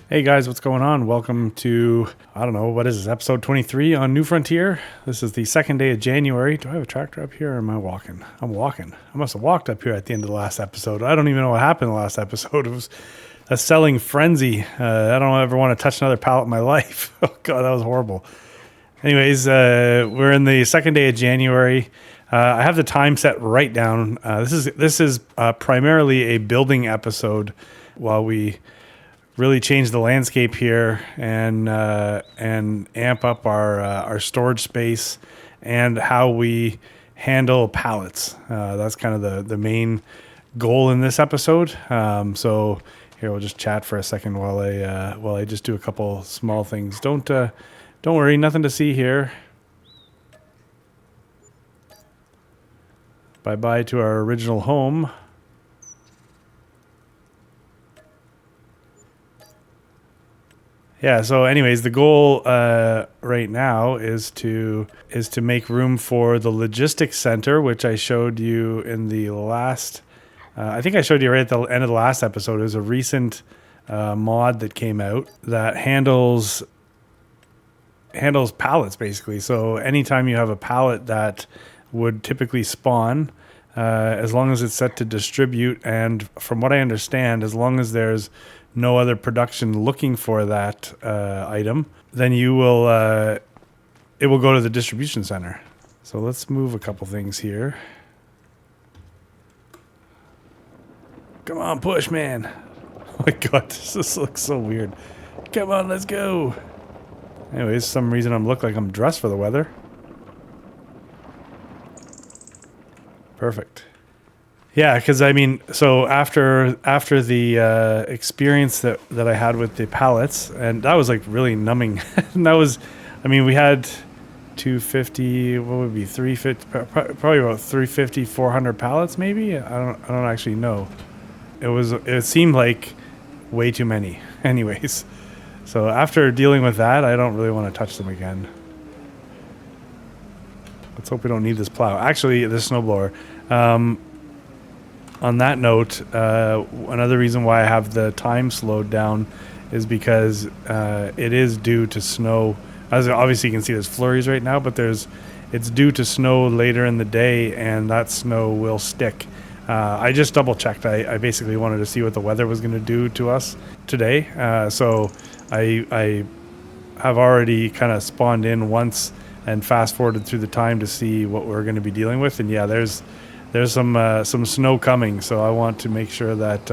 Hey guys, what's going on? Welcome to, I don't know, what is this, episode 23 on New Frontier? This is the second day of January. Do I have a tractor up here or am I walking? I'm walking. I must have walked up here at the end of the last episode. I don't even know what happened in the last episode. It was a selling frenzy. I don't ever want to touch another pallet in my life. Oh God, that was horrible. Anyways, we're in the second day of January. I have the time set right down. This is primarily a building episode while we really change the landscape here and amp up our storage space and how we handle pallets. That's kind of the main goal in this episode. So here we'll just chat for a second while I just do a couple small things. Don't worry, nothing to see here. Bye bye to our original home. Yeah. So, anyways, the goal right now is to make room for the logistics center, which I showed you in the last. I think I showed you right at the end of the last episode. It was a recent mod that came out that handles pallets basically. So, anytime you have a pallet that would typically spawn, as long as it's set to distribute, and from what I understand, as long as there's no other production looking for that item, then it will go to the distribution center. So let's move a couple things here. Come on, push, man. Oh my God, this looks so weird. Come on, let's go. Anyways, some reason look like I'm dressed for the weather. Perfect. Yeah, because I mean, so after the experience that I had with the pallets, and that was like really numbing. And that was, I mean, we had 250, what would it be, 350, probably about 350, 400 pallets, maybe. I don't actually know. It seemed like way too many. Anyways, so after dealing with that, I don't really want to touch them again. Let's hope we don't need this plow. Actually, this snowblower. On that note, another reason why I have the time slowed down is because it is due to snow. As obviously you can see there's flurries right now, but it's due to snow later in the day, and that snow will stick. I just double checked. I basically wanted to see what the weather was going to do to us today. So I have already kind of spawned in once and fast forwarded through the time to see what we're going to be dealing with. And yeah, there's some snow coming, so I want to make sure that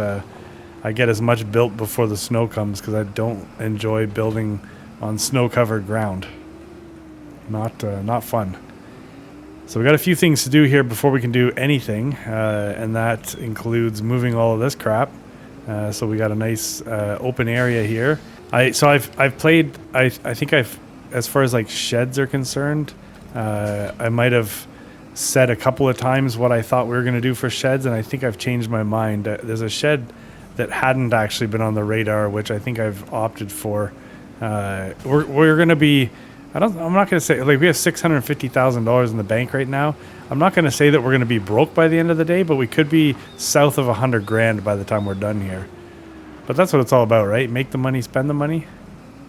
I get as much built before the snow comes, because I don't enjoy building on snow-covered ground. Not fun. So we got a few things to do here before we can do anything, and that includes moving all of this crap. So we got a nice open area here. I've played. I think as far as like sheds are concerned, I might have said a couple of times what I thought we were going to do for sheds, and I think I've changed my mind. There's a shed that hadn't actually been on the radar, which I think I've opted for. We're going to be. I'm not going to say, like, we have $650,000 in the bank right now. I'm not going to say that we're going to be broke by the end of the day, but we could be south of $100,000 by the time we're done here. But that's what it's all about, right? Make the money, spend the money.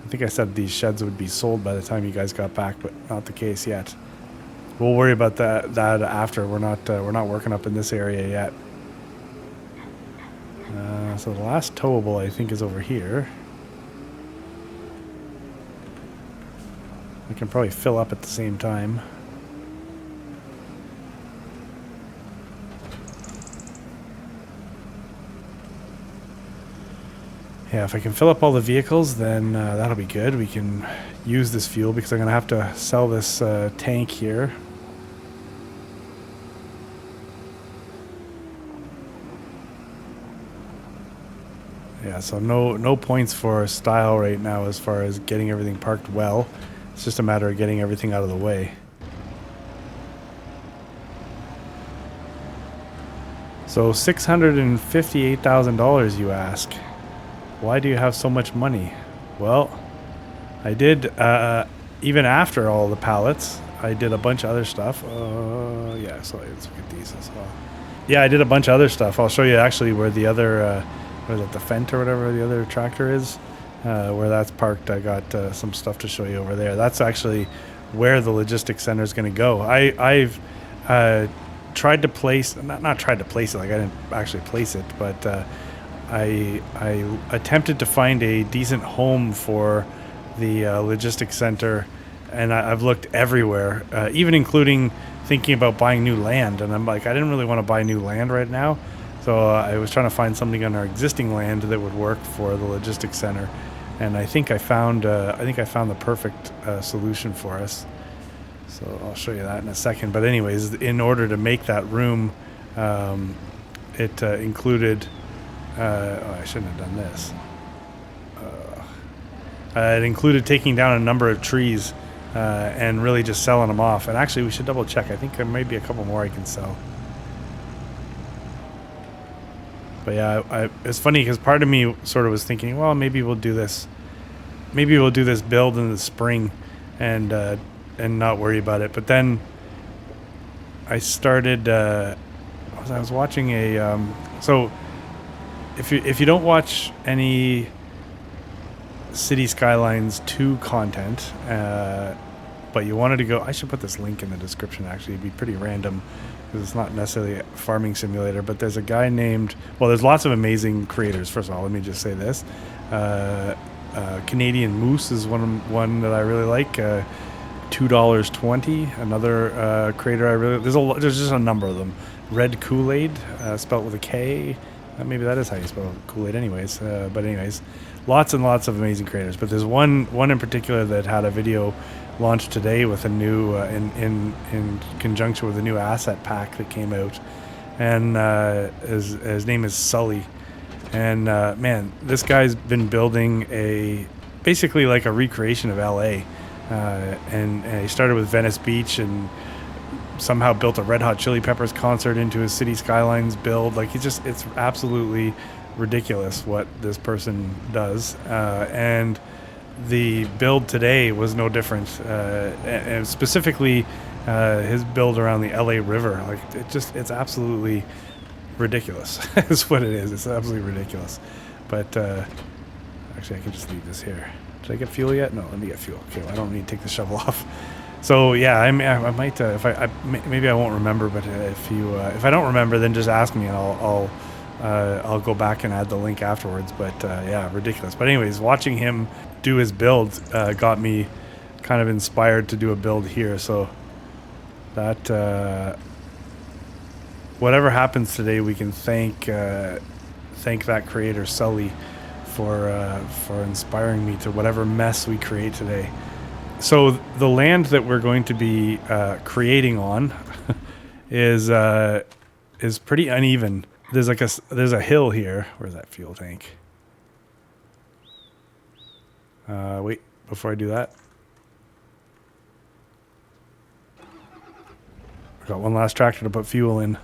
I think I said these sheds would be sold by the time you guys got back, but not the case yet. We'll worry about that after. We're not working up in this area yet. So the last towable, I think, is over here. We can probably fill up at the same time. Yeah, if I can fill up all the vehicles, then that'll be good. We can use this fuel, because I'm going to have to sell this tank here. Yeah, so no points for style right now as far as getting everything parked well. It's just a matter of getting everything out of the way. So $658,000, you ask. Why do you have so much money? Well, I did, even after all the pallets, I did a bunch of other stuff. Yeah, so let's look at these as well. Yeah, I did a bunch of other stuff. I'll show you actually where the other, where is it, the Fent or whatever the other tractor is. where that's parked, I got some stuff to show you over there. That's actually where the logistics center is going to go. I've tried to place, not tried to place it, like I didn't actually place it, but I attempted to find a decent home for the logistics center, and I've looked everywhere, even including thinking about buying new land. And I'm like, I didn't really want to buy new land right now, so I was trying to find something on our existing land that would work for the logistics center. And I think I found the perfect solution for us. So I'll show you that in a second. But anyways, in order to make that room, it included. I shouldn't have done this. It included taking down a number of trees and really just selling them off. And actually, we should double check. I think there might be a couple more I can sell. But yeah, it's funny because part of me sort of was thinking, well, maybe we'll do this. Maybe we'll do this build in the spring, and not worry about it. But then I started. I was watching a. So if you don't watch any City Skylines 2 content, but you wanted to go, I should put this link in the description. Actually, it'd be pretty random, because it's not necessarily a farming simulator, but there's a guy named, well, there's lots of amazing creators. First of all, let me just say this. Canadian Moose is one that I really like. $2.20, another creator I really, there's just a number of them. Red Kool-Aid, spelled with a K. Maybe that is how you spell Kool-Aid anyways. But anyways, lots and lots of amazing creators. But there's one in particular that had a video launched today with a new in conjunction with a new asset pack that came out, and his name is Sully. And man, this guy's been building basically like a recreation of LA, and he started with Venice Beach and somehow built a Red Hot Chili Peppers concert into his City Skylines build. Like, it's absolutely ridiculous what this person does, and the build today was no different, and specifically his build around the LA River. Like, it's absolutely ridiculous. Is what it is. It's absolutely ridiculous. But actually, I can just leave this here. Did I get fuel yet? No, let me get fuel. Okay, well, I don't need to take the shovel off. So yeah, I might maybe I won't remember, but if I don't remember, then just ask me and I'll go back and add the link afterwards. But yeah, ridiculous. But anyways, watching him do his build got me kind of inspired to do a build here. So that whatever happens today, we can thank that creator Sully for inspiring me to whatever mess we create today. So the land that we're going to be creating on is pretty uneven. There's a hill here. Where's that fuel tank? Wait, before I do that, I got one last tractor to put fuel in.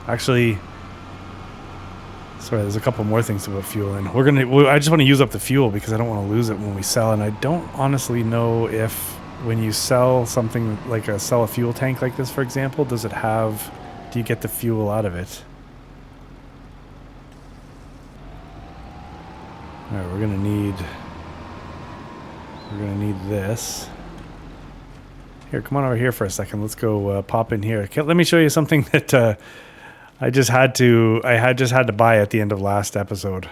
Actually, sorry, there's a couple more things to put fuel in. I just want to use up the fuel because I don't want to lose it when we sell. And I don't honestly know if when you sell something like sell a fuel tank like this, for example, do you get the fuel out of it? All right, we're gonna need this. Here, come on over here for a second. Let's go pop in here. Okay, let me show you something that I just had to buy at the end of last episode.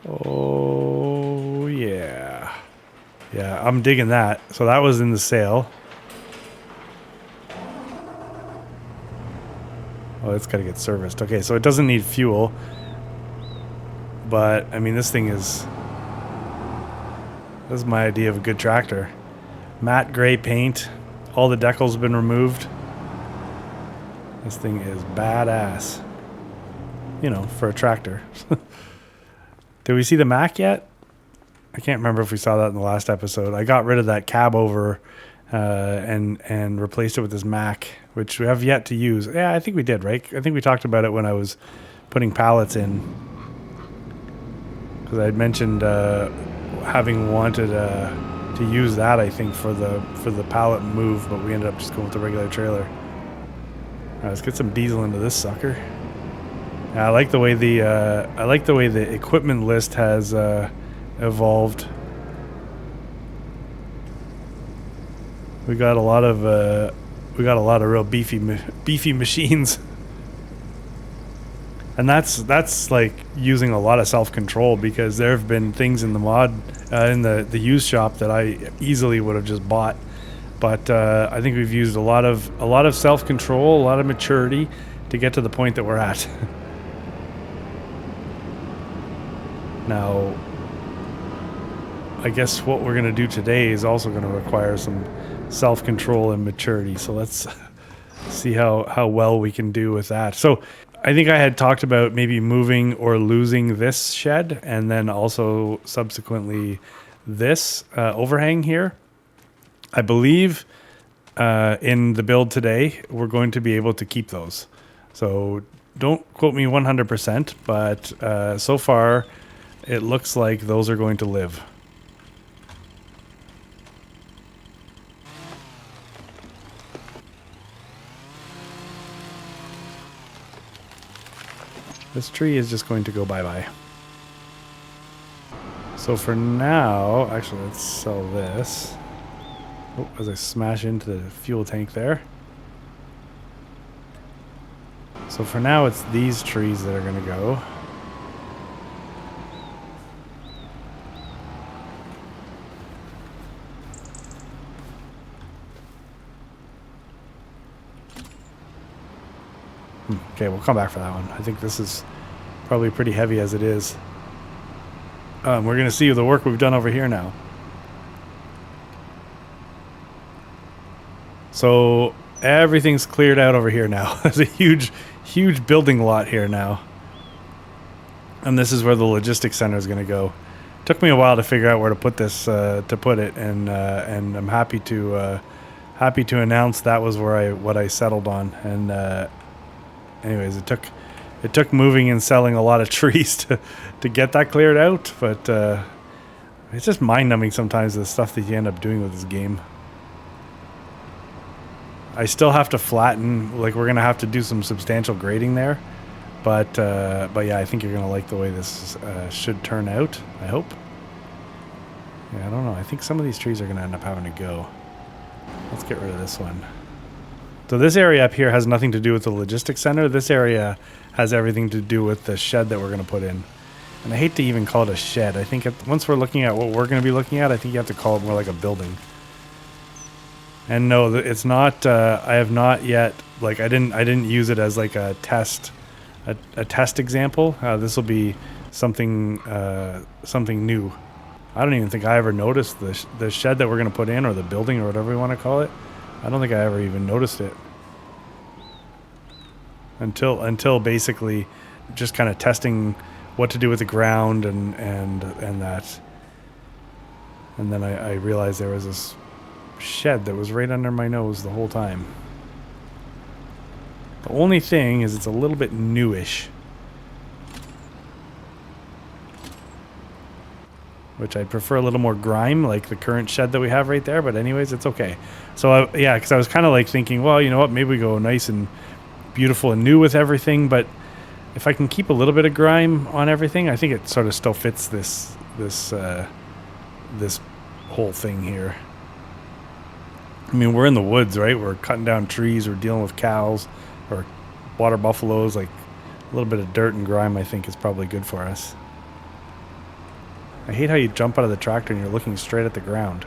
Oh yeah. Yeah, I'm digging that. So that was in the sale. Oh, it's got to get serviced. Okay, so it doesn't need fuel. But I mean, this is my idea of a good tractor. Matte gray paint. All the decals have been removed. This thing is badass. You know, for a tractor. Did we see the Mac yet? I can't remember if we saw that in the last episode. I got rid of that cab over and replaced it with this Mac, which we have yet to use. Yeah, I think we did, right? I think we talked about it when I was putting pallets in. Because I had mentioned having wanted to use that, I think, for the pallet move, but we ended up just going with the regular trailer. All right, let's get some diesel into this sucker. I like the way the equipment list has evolved. We got a lot of real beefy machines. And that's like using a lot of self-control, because there have been things in the mod in the used shop that I easily would have just bought, but I think we've used a lot of self-control, a lot of maturity to get to the point that we're at. Now, I guess what we're going to do today is also going to require some self-control and maturity. So let's see how well we can do with that. So I think I had talked about maybe moving or losing this shed, and then also subsequently this overhang here. I believe in the build today, we're going to be able to keep those. So don't quote me 100%, but so far it looks like those are going to live. This tree is just going to go bye-bye. So for now, actually, let's sell this. Oh, as I smash into the fuel tank there. So for now, it's these trees that are going to go. Okay, we'll come back for that one. I think this is probably pretty heavy as it is. We're going to see the work we've done over here now. So everything's cleared out over here now. There's a huge building lot here now. And this is where the logistics center is going to go. Took me a while to figure out where to put this, and I'm happy to announce that was where what I settled on. And anyways, it took moving and selling a lot of trees to get that cleared out, but it's just mind-numbing sometimes, the stuff that you end up doing with this game. I still have to flatten, like we're gonna have to do some substantial grading there, but yeah, I think you're gonna like the way this should turn out. I hope. Yeah, I don't know. I think some of these trees are gonna end up having to go. Let's get rid of this one. So this area up here has nothing to do with the logistics center. This area has everything to do with the shed that we're going to put in. And I hate to even call it a shed. I think once we're looking at what we're going to be looking at, I think you have to call it more like a building. And no, it's not. I have not yet. Like I didn't use it as like a test example. This will be something new. I don't even think I ever noticed the shed that we're going to put in, or the building, or whatever we want to call it. I don't think I ever even noticed it until basically just kind of testing what to do with the ground and that. And then I realized there was this shed that was right under my nose the whole time. The only thing is it's a little bit newish, which I'd prefer a little more grime, like the current shed that we have right there. But anyways, it's okay. So yeah, because I was kind of like thinking, well, you know what, maybe we go nice and beautiful and new with everything. But if I can keep a little bit of grime on everything, I think it sort of still fits this whole thing here. I mean, we're in the woods, right? We're cutting down trees. We're dealing with cows or water buffaloes. Like a little bit of dirt and grime, I think, is probably good for us. I hate how you jump out of the tractor and you're looking straight at the ground.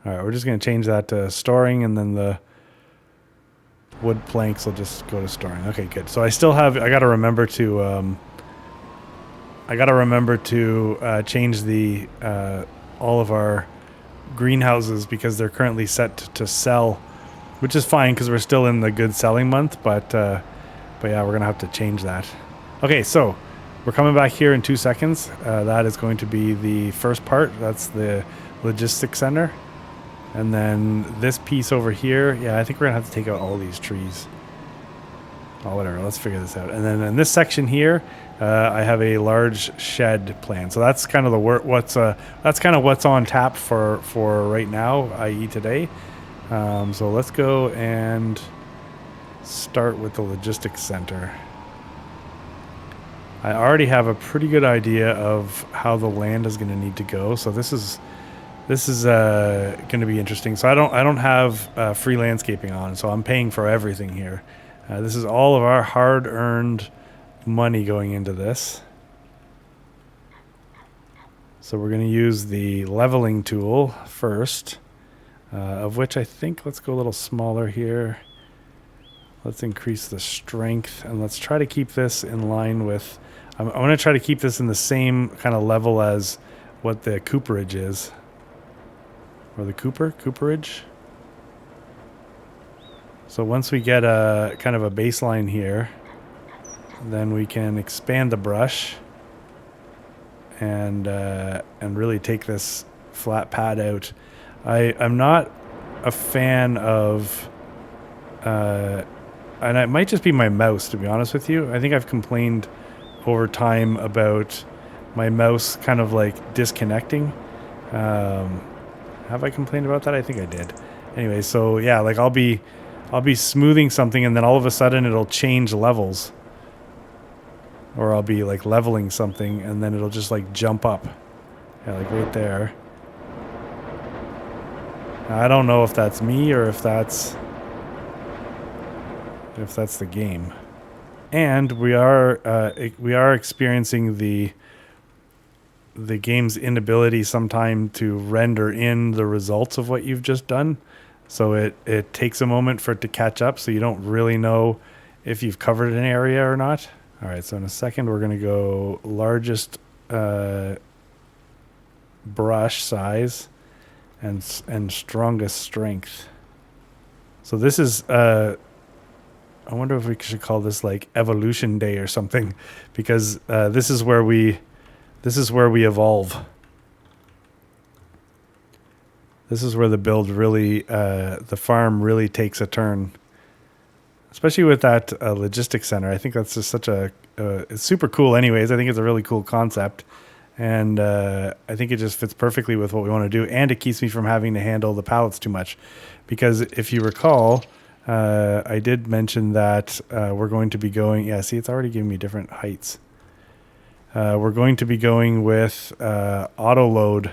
All right, we're just going to change that to storing, and then the wood planks will just go to storing. Okay, good. So I still have, I got to remember to change the, all of our greenhouses, because they're currently set to sell, which is fine because we're still in the good selling month, but yeah, we're going to have to change that. Okay, so we're coming back here in 2 seconds. That is going to be the first part. That's the logistics center. And then this piece over here, yeah, I think we're going to have to take out all these trees. Oh, whatever. Let's figure this out. And then in this section here, I have a large shed plan. So that's kind of the that's kind of what's on tap for right now, i.e. today. So let's go and start with the logistics center. I already have a pretty good idea of how the land is going to need to go. So this is going to be interesting. So I don't have free landscaping on, so I'm paying for everything here. This is all of our hard-earned money going into this. So we're going to use the leveling tool first, of which I think, let's go a little smaller here. Let's increase the strength, and let's try to keep this in line with, I'm going to try to keep this in the same kind of level as what the cooperage is. Or the cooperage. So once we get a kind of a baseline here, then we can expand the brush and really take this flat pad out. I'm not a fan of, and it might just be my mouse, to be honest with you. I think I've complained over time about my mouse kind of like disconnecting. Have I complained about that? I think I did. Anyway, so yeah, like I'll be smoothing something and then all of a sudden it'll change levels. Or I'll be like leveling something and then it'll just like jump up. Yeah, like right there. Now, I don't know if that's me or if that's the game. And we are experiencing the game's inability sometime to render in the results of what you've just done. So it takes a moment for it to catch up, so you don't really know if you've covered an area or not. All right, so in a second we're going to go largest brush size and strongest strength. So this is I wonder if we should call this like evolution day or something, because this is where we evolve. This is where the build really, the farm really takes a turn. Especially with that logistics center. I think that's just such it's super cool anyways. I think it's a really cool concept. And I think it just fits perfectly with what we want to do. And it keeps me from having to handle the pallets too much. Because if you recall, I did mention that we're going to be going, yeah, see, it's already giving me different heights. We're going to be going with auto load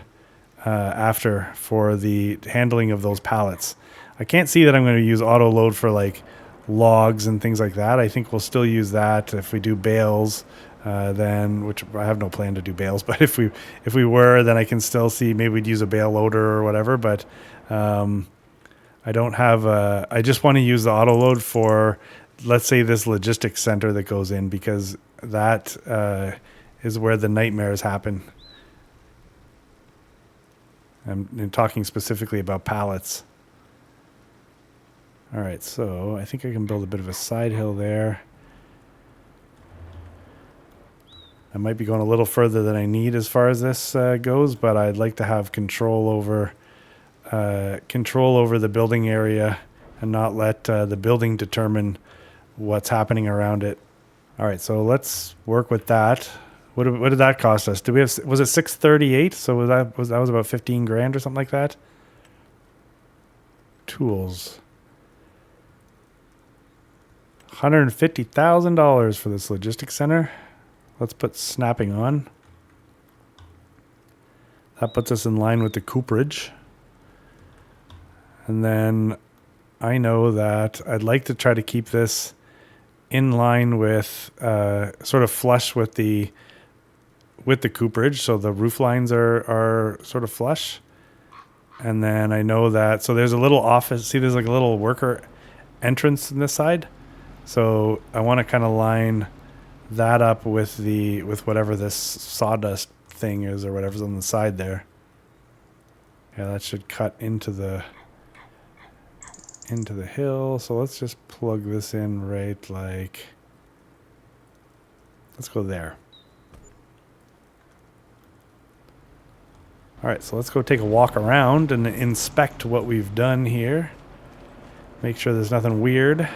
after for the handling of those pallets. I can't see that I'm going to use auto load for like logs and things like that. I think we'll still use that if we do bales, then, which I have no plan to do bales, but if we were, then I can still see maybe we'd use a bale loader or whatever. But I don't have I just want to use the auto load for, let's say, this logistics center that goes in, because that is where the nightmares happen. I'm talking specifically about pallets. All right, so I think I can build a bit of a side hill there. I might be going a little further than I need as far as this goes, but I'd like to have control over the building area and not let the building determine what's happening around it. All right, so let's work with that. What did that cost us? Was it 638? So that was about 15 grand or something like that. Tools. $150,000 for this logistics center. Let's put snapping on. That puts us in line with the cooperage. And then I know that I'd like to try to keep this in line with, sort of flush with the cooperage, so the roof lines are sort of flush. And then I know that, so there's a little office, see there's like a little worker entrance on this side. So I want to kind of line that up with whatever this sawdust thing is or whatever's on the side there. Yeah, that should cut into the hill. So let's just plug this in right like, let's go there. All right, so let's go take a walk around and inspect what we've done here. Make sure there's nothing weird.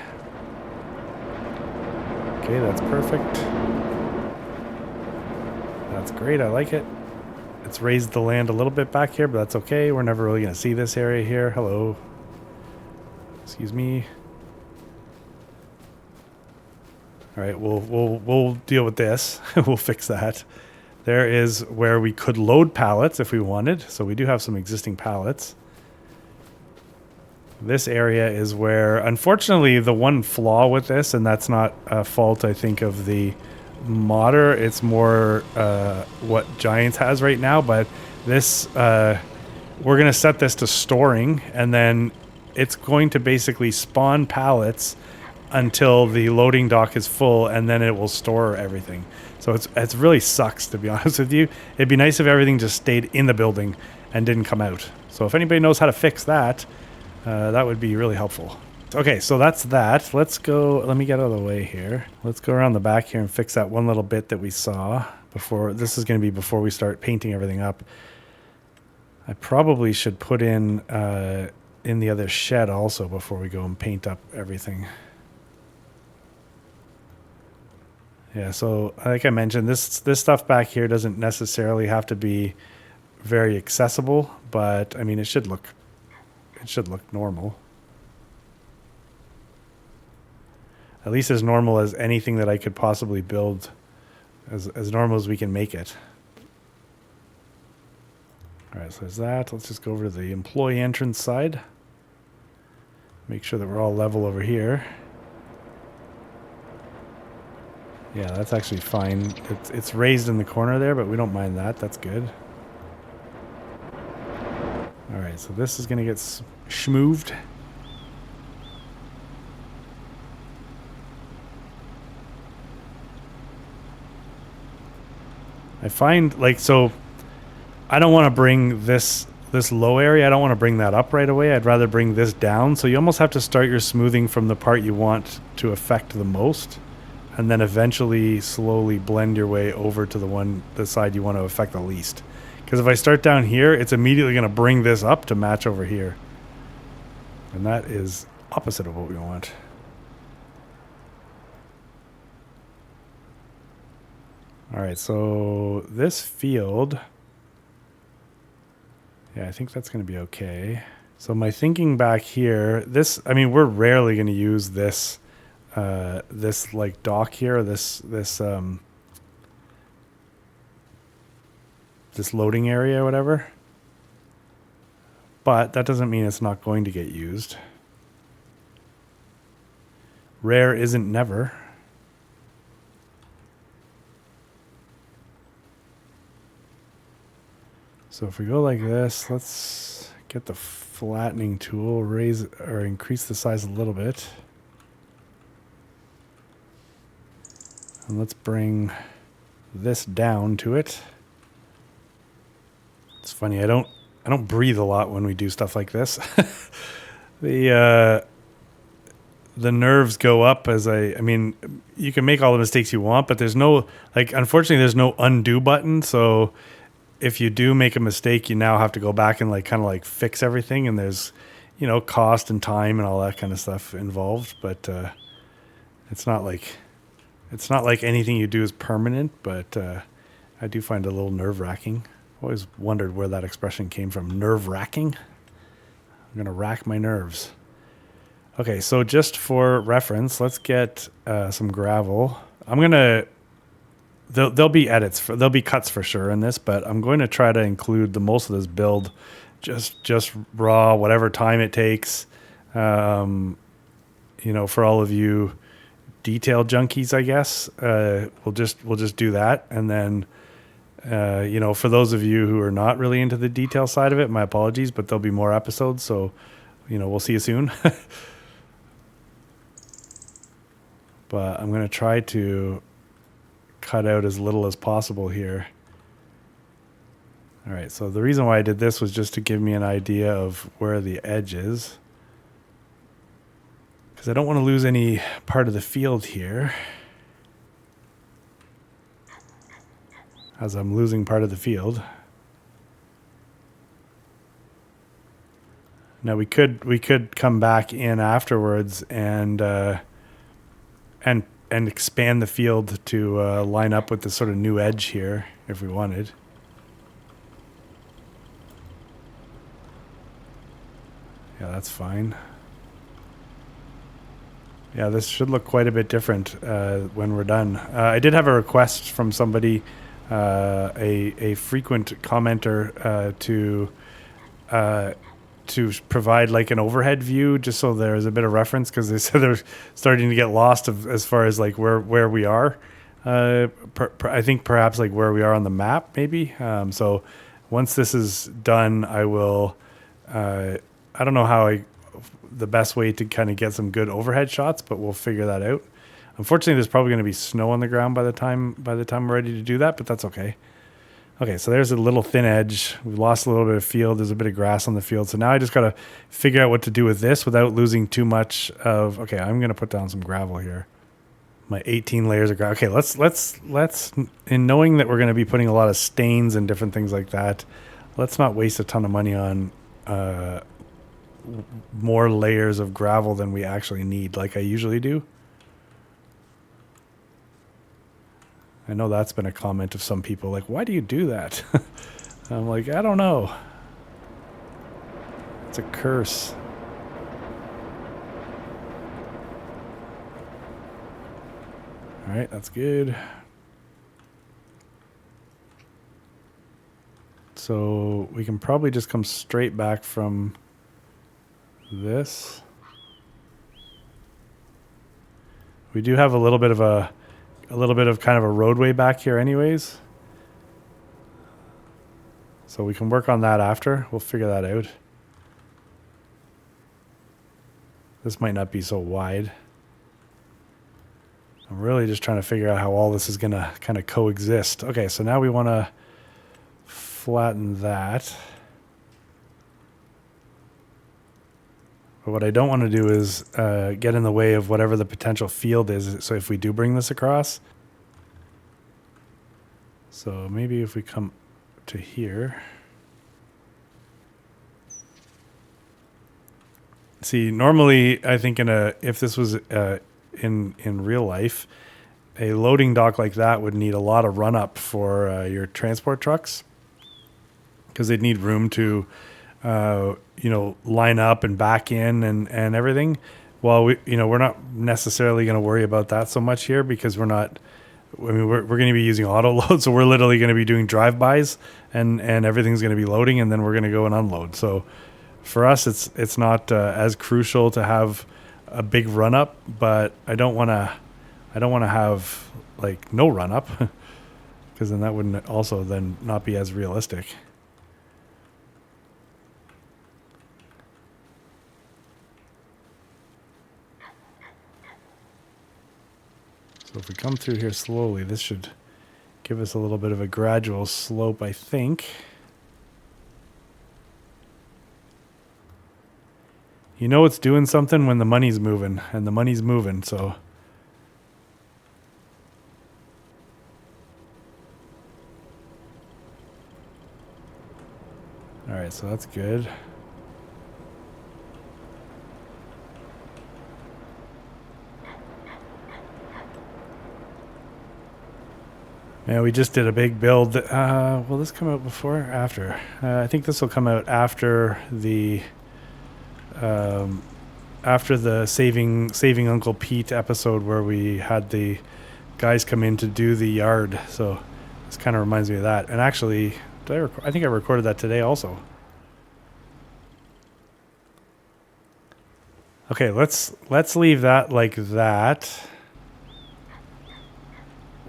Okay, that's perfect. That's great, I like it. It's raised the land a little bit back here, but that's okay. We're never really going to see this area here. Hello. Excuse me. All right, we'll deal with this. We'll fix that. There is where we could load pallets if we wanted. So we do have some existing pallets. This area is where, unfortunately, the one flaw with this, and that's not a fault, I think, of the modder. It's more what Giants has right now. But this, we're going to set this to storing, and then it's going to basically spawn pallets until the loading dock is full, and then it will store everything. So it's really sucks, to be honest with you. It'd be nice if everything just stayed in the building and didn't come out. So if anybody knows how to fix that, that would be really helpful. Okay, so that's that. Let's go. Let me get out of the way here. Let's go around the back here and fix that one little bit that we saw before. This is going to be before we start painting everything up. I probably should put in the other shed also before we go and paint up everything. Yeah, so like I mentioned, this stuff back here doesn't necessarily have to be very accessible, but I mean it should look normal. At least as normal as anything that I could possibly build, as normal as we can make it. All right, so there's that. Let's just go over to the employee entrance side. Make sure that we're all level over here. Yeah, that's actually fine. It's raised in the corner there, but we don't mind that. That's good. All right, so this is going to get schmooved. I find, like, so I don't want to bring this low area, I don't want to bring that up right away. I'd rather bring this down. So you almost have to start your smoothing from the part you want to affect the most, and then eventually slowly blend your way over to the side you want to affect the least. Because if I start down here, it's immediately going to bring this up to match over here. And that is opposite of what we want. All right, so this field, yeah, I think that's going to be okay. So my thinking back here, I mean, we're rarely going to use this, this like dock here, this loading area or whatever. But that doesn't mean it's not going to get used. Rare isn't never. So if we go like this, let's get the flattening tool, raise or increase the size a little bit. And let's bring this down to it. It's funny, I don't breathe a lot when we do stuff like this. The nerves go up as I mean, you can make all the mistakes you want, but there's no, like, unfortunately there's no undo button. So if you do make a mistake, you now have to go back and like kind of like fix everything, and there's, you know, cost and time and all that kind of stuff involved. But it's not like anything you do is permanent. But I do find it a little nerve-wracking. Always wondered where that expression came from. Nerve-wracking. I'm gonna rack my nerves. Okay, so just for reference, let's get some gravel. I'm gonna. There'll be edits, there'll be cuts for sure in this, but I'm going to try to include the most of this build just raw, whatever time it takes. You know, for all of you detail junkies, I guess, we'll just do that, and then you know, for those of you who are not really into the detail side of it, my apologies, but there'll be more episodes, so you know, we'll see you soon. But I'm going to try to cut out as little as possible here. All right, so the reason why I did this was just to give me an idea of where the edge is, because I don't want to lose any part of the field here, as I'm losing part of the field. Now we could come back in afterwards and expand the field to line up with the sort of new edge here if we wanted. Yeah, that's fine. Yeah, this should look quite a bit different when we're done. I did have a request from somebody, a frequent commenter, uh, to provide like an overhead view, just so there's a bit of reference, because they said they're starting to get lost as far as like where we are. I think perhaps like where we are on the map, maybe. So once this is done, I will. I don't know how the best way to kind of get some good overhead shots, but we'll figure that out. Unfortunately, there's probably going to be snow on the ground by the time we're ready to do that, but that's okay. Okay, so there's a little thin edge. We lost a little bit of field. There's a bit of grass on the field. So now I just got to figure out what to do with this without losing too much of. Okay, I'm going to put down some gravel here. My 18 layers of gravel. Okay, let's. In knowing that we're going to be putting a lot of stains and different things like that, let's not waste a ton of money on more layers of gravel than we actually need, like I usually do. I know that's been a comment of some people, like, why do you do that? I'm like, I don't know. It's a curse. All right, that's good. So we can probably just come straight back from this. We do have a little bit of kind of a roadway back here anyways. So we can work on that after. We'll figure that out. This might not be so wide. I'm really just trying to figure out how all this is going to kind of coexist. Okay, so now we want to flatten that. But what I don't want to do is get in the way of whatever the potential field is. So if we do bring this across. So maybe if we come to here. See, normally I think if this was in real life, a loading dock like that would need a lot of run up for your transport trucks, because they'd need room to line up and back in and everything. Well, we're not necessarily going to worry about that so much here, because we're going to be using auto load. So we're literally going to be doing drive-bys and everything's going to be loading, and then we're going to go and unload. So for us, it's not as crucial to have a big run up, but I don't want to have like no run up, because then that wouldn't also then not be as realistic. So if we come through here slowly, this should give us a little bit of a gradual slope, I think. You know it's doing something when the money's moving, and the money's moving, so. All right, so that's good. Yeah, we just did a big build. Will this come out before or after? I think this will come out after the Saving Uncle Pete episode, where we had the guys come in to do the yard. So this kind of reminds me of that. And actually, I think I recorded that today also. Okay, let's leave that like that.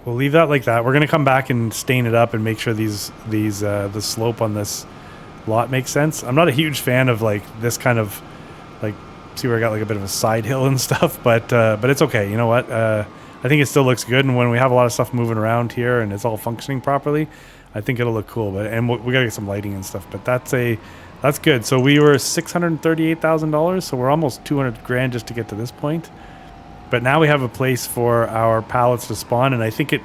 We'll leave that like that. We're gonna come back and stain it up and make sure the slope on this lot makes sense. I'm not a huge fan of like this kind of like, see where I got like a bit of a side hill and stuff, but it's okay. You know what? I think it still looks good, and when we have a lot of stuff moving around here and it's all functioning properly, I think it'll look cool. And we gotta get some lighting and stuff. But that's good. So we were $638,000. So we're almost $200,000 just to get to this point. But now we have a place for our pallets to spawn, and I think it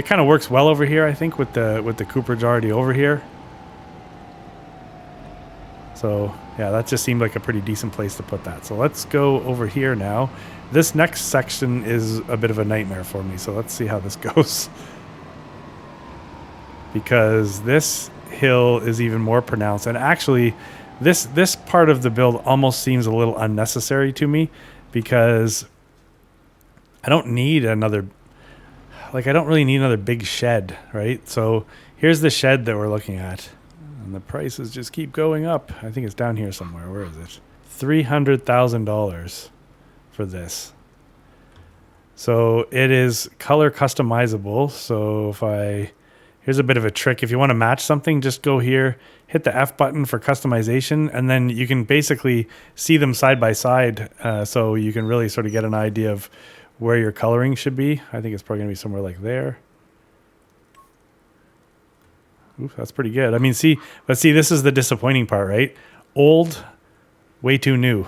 kind of works well over here. I think with the cooperage already over here. So yeah, that just seemed like a pretty decent place to put that. So let's go over here now. This next section is a bit of a nightmare for me. So let's see how this goes. Because this hill is even more pronounced, and actually, this part of the build almost seems a little unnecessary to me, because I don't need another, like, I don't really need another big shed, right? So here's the shed that we're looking at. And the prices just keep going up. I think it's down here somewhere. Where is it? $300,000 for this. So it is color customizable. So here's a bit of a trick. If you want to match something, just go here, hit the F button for customization, and then you can basically see them side by side. So you can really sort of get an idea of where your coloring should be. I think it's probably going to be somewhere like there. Oof, that's pretty good. I mean, see, this is the disappointing part, right? Old, way too new.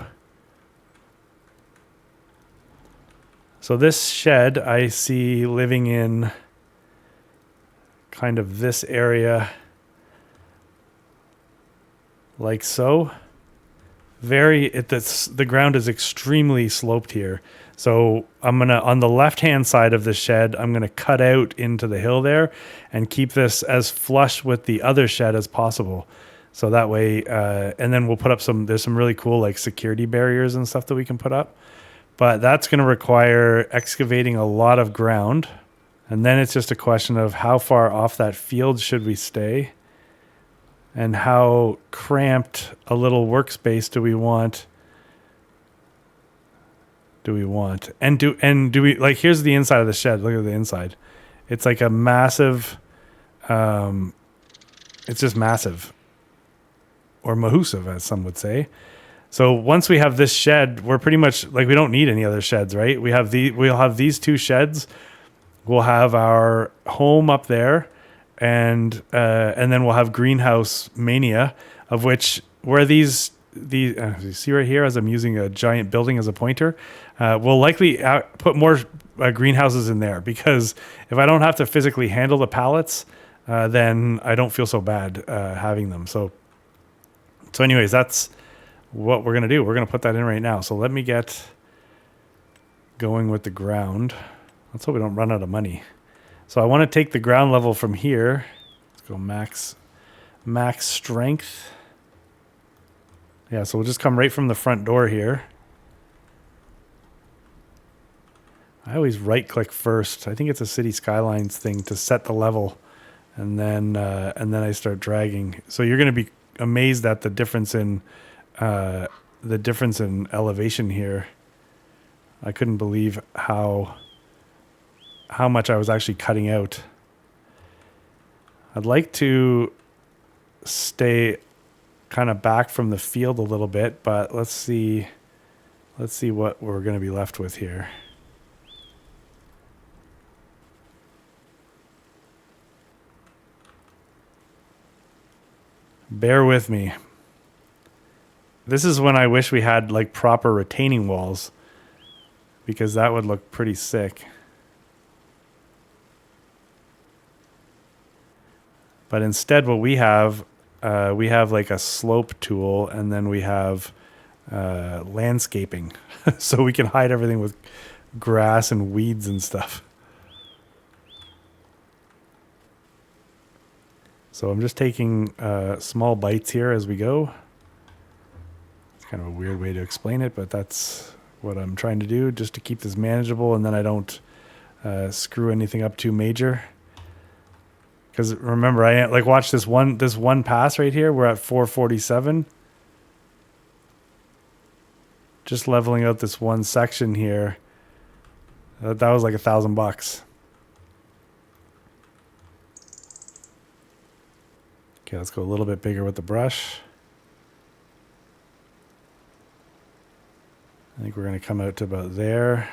So this shed I see living in kind of this area, like so. The ground is extremely sloped here. So I'm going to, on the left-hand side of the shed, I'm going to cut out into the hill there and keep this as flush with the other shed as possible. So that way, and then we'll put up there's some really cool like security barriers and stuff that we can put up. But that's going to require excavating a lot of ground. And then it's just a question of how far off that field should we stay? And how cramped a little workspace do we want? And do we, like, here's the inside of the shed. Look at the inside. It's like a massive, it's just massive. Or mahusive, as some would say. So once we have this shed, we're pretty much, like, we don't need any other sheds, right? We'll have these two sheds. We'll have our home up there. And then we'll have greenhouse mania, of which where these you see right here, as I'm using a giant building as a pointer, we'll likely put more greenhouses in there, because if I don't have to physically handle the pallets, then I don't feel so bad having them. So anyways, that's what we're gonna do. We're gonna put that in right now. So let me get going with the ground. Let's hope we don't run out of money. So I want to take the ground level from here. Let's go max strength. Yeah, so we'll just come right from the front door here. I always right click first. I think it's a City Skylines thing to set the level, and then I start dragging. So you're going to be amazed at the difference in elevation here. I couldn't believe how much I was actually cutting out. I'd like to stay kind of back from the field a little bit, but let's see what we're going to be left with here. Bear with me. This is when I wish we had like proper retaining walls, because that would look pretty sick. But instead, what we have like a slope tool, and then we have landscaping. So we can hide everything with grass and weeds and stuff. So I'm just taking small bites here as we go. It's kind of a weird way to explain it, but that's what I'm trying to do, just to keep this manageable, and then I don't screw anything up too major. Because remember, I like watch this one pass right here. We're at 447. Just leveling out this one section here. That was like $1,000. Okay, let's go a little bit bigger with the brush. I think we're going to come out to about there.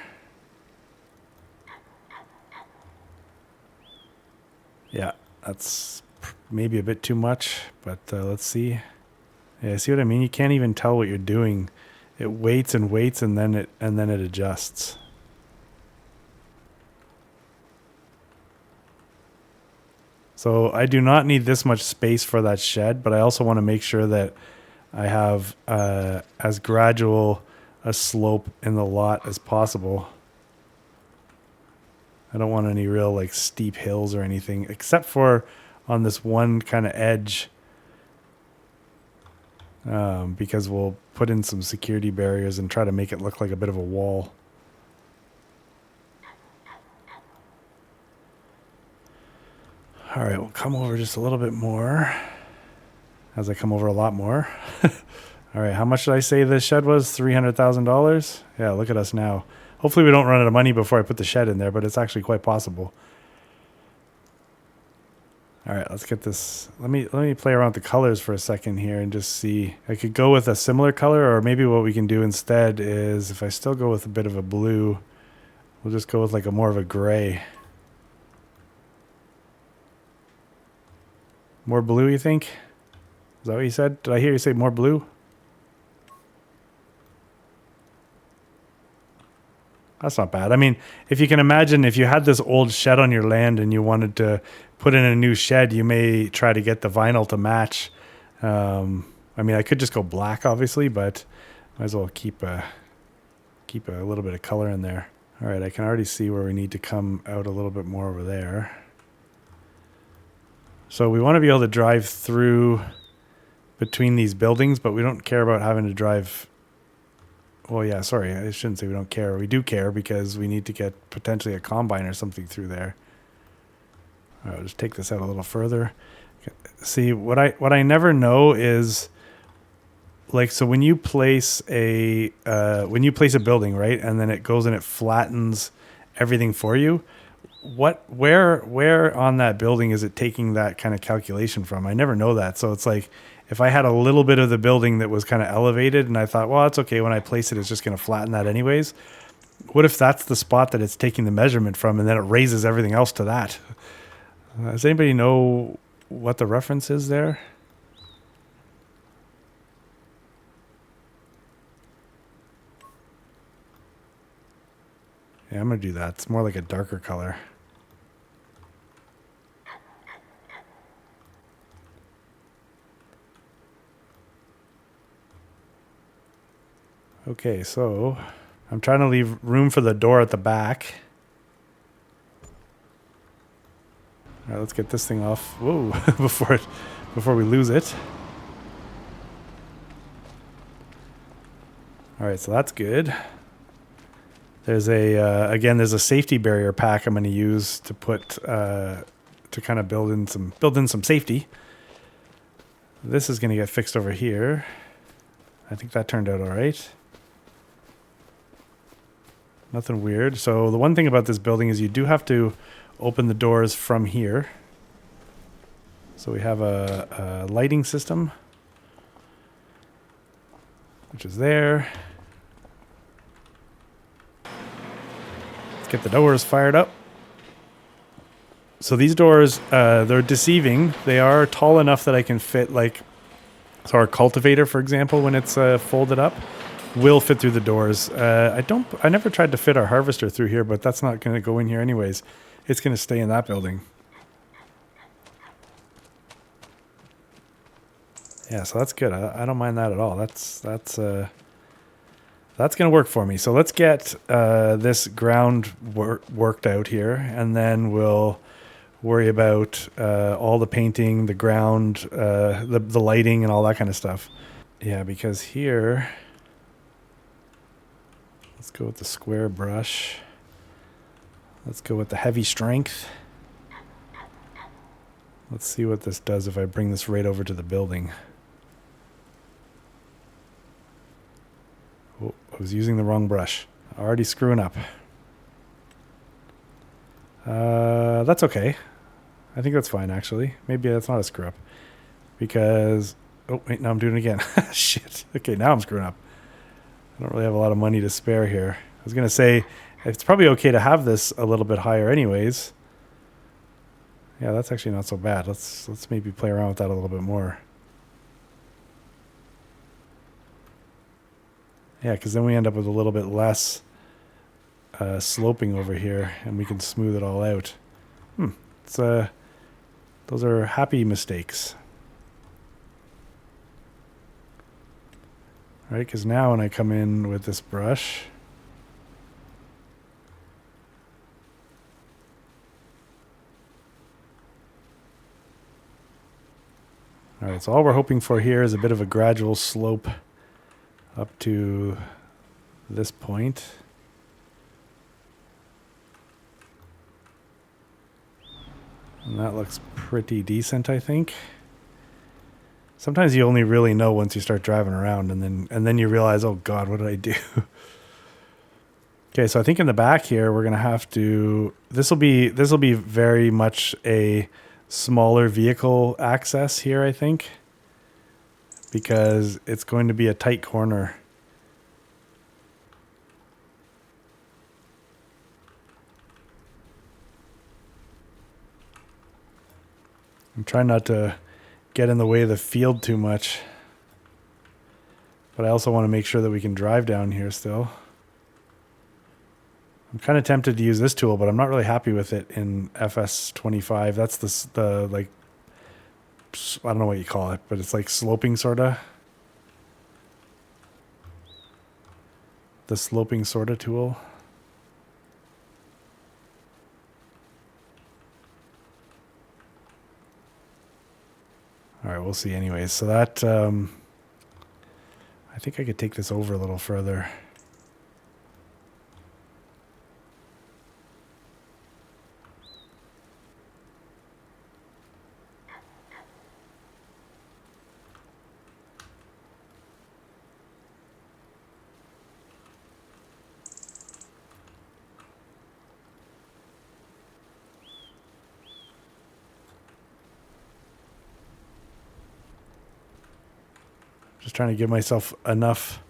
Yeah, that's maybe a bit too much, but let's see. Yeah, see what I mean? You can't even tell what you're doing. It waits and waits, and then it adjusts. So I do not need this much space for that shed, but I also want to make sure that I have as gradual a slope in the lot as possible. I don't want any real like steep hills or anything, except for on this one kind of edge, because we'll put in some security barriers and try to make it look like a bit of a wall. All right, we'll come over just a little bit more as I come over a lot more. All right, how much did I say this shed was? $300,000? Yeah, look at us now. Hopefully we don't run out of money before I put the shed in there, but it's actually quite possible. All right, let's get this. Let me play around with the colors for a second here and just see. I could go with a similar color, or maybe what we can do instead is if I still go with a bit of a blue, we'll just go with like a more of a gray. More blue, you think? Is that what you said? Did I hear you say more blue? That's not bad. I mean, if you can imagine, if you had this old shed on your land and you wanted to put in a new shed, you may try to get the vinyl to match. I mean, I could just go black, obviously, but might as well keep a little bit of color in there. All right, I can already see where we need to come out a little bit more over there. So we want to be able to drive through between these buildings, but we don't care about having to drive. Well, yeah, sorry, I shouldn't say we don't care. We do care because we need to get potentially a combine or something through there. All right, I'll just take this out a little further. See, what I never know is, like, so when you place a building, right, and then it goes and it flattens everything for you, where on that building is it taking that kind of calculation from? I never know that. So it's like, if I had a little bit of the building that was kind of elevated and I thought, well, it's okay, when I place it, it's just going to flatten that anyways. What if that's the spot that it's taking the measurement from and then it raises everything else to that? Does anybody know what the reference is there? Yeah, I'm going to do that. It's more like a darker color. Okay, so I'm trying to leave room for the door at the back. All right, let's get this thing off. Whoa, before we lose it. All right, so that's good. There's again, there's a safety barrier pack I'm going to use to put to kind of build in some safety. This is going to get fixed over here. I think that turned out all right. Nothing weird. So the one thing about this building is you do have to open the doors from here. So we have a lighting system, which is there. Let's get the doors fired up. So these doors, they're deceiving. They are tall enough that I can fit, like, so our cultivator, for example, when it's folded up, will fit through the doors. I never tried to fit our harvester through here, but that's not going to go in here anyways. It's going to stay in that building. Yeah, so that's good. I don't mind that at all. That's going to work for me. So let's get this ground worked out here, and then we'll worry about all the painting, the ground, the lighting, and all that kind of stuff. Yeah, because here, let's go with the square brush. Let's go with the heavy strength. Let's see what this does if I bring this right over to the building. Oh, I was using the wrong brush. Already screwing up. That's okay. I think that's fine, actually. Maybe that's not a screw up. Because... oh, wait, now I'm doing it again. Shit. Okay, now I'm screwing up. I don't really have a lot of money to spare here. I was going to say, it's probably okay to have this a little bit higher anyways. Yeah, that's actually not so bad. Let's maybe play around with that a little bit more. Yeah, because then we end up with a little bit less sloping over here, and we can smooth it all out. Those are happy mistakes. Right, because now when I come in with this brush, all right, so all we're hoping for here is a bit of a gradual slope up to this point. And that looks pretty decent, I think. Sometimes you only really know once you start driving around, and then you realize, oh God, what did I do? Okay, so I think in the back here we're gonna have to. This will be very much a smaller vehicle access here, I think, because it's going to be a tight corner. I'm trying not to get in the way of the field too much, but I also want to make sure that we can drive down here still. I'm kind of tempted to use this tool, but I'm not really happy with it in FS25. That's the like, I don't know what you call it, but it's like sloping sorta. The sloping sorta tool. All right, we'll see anyways. So that, I think I could take this over a little further. Just trying to give myself enough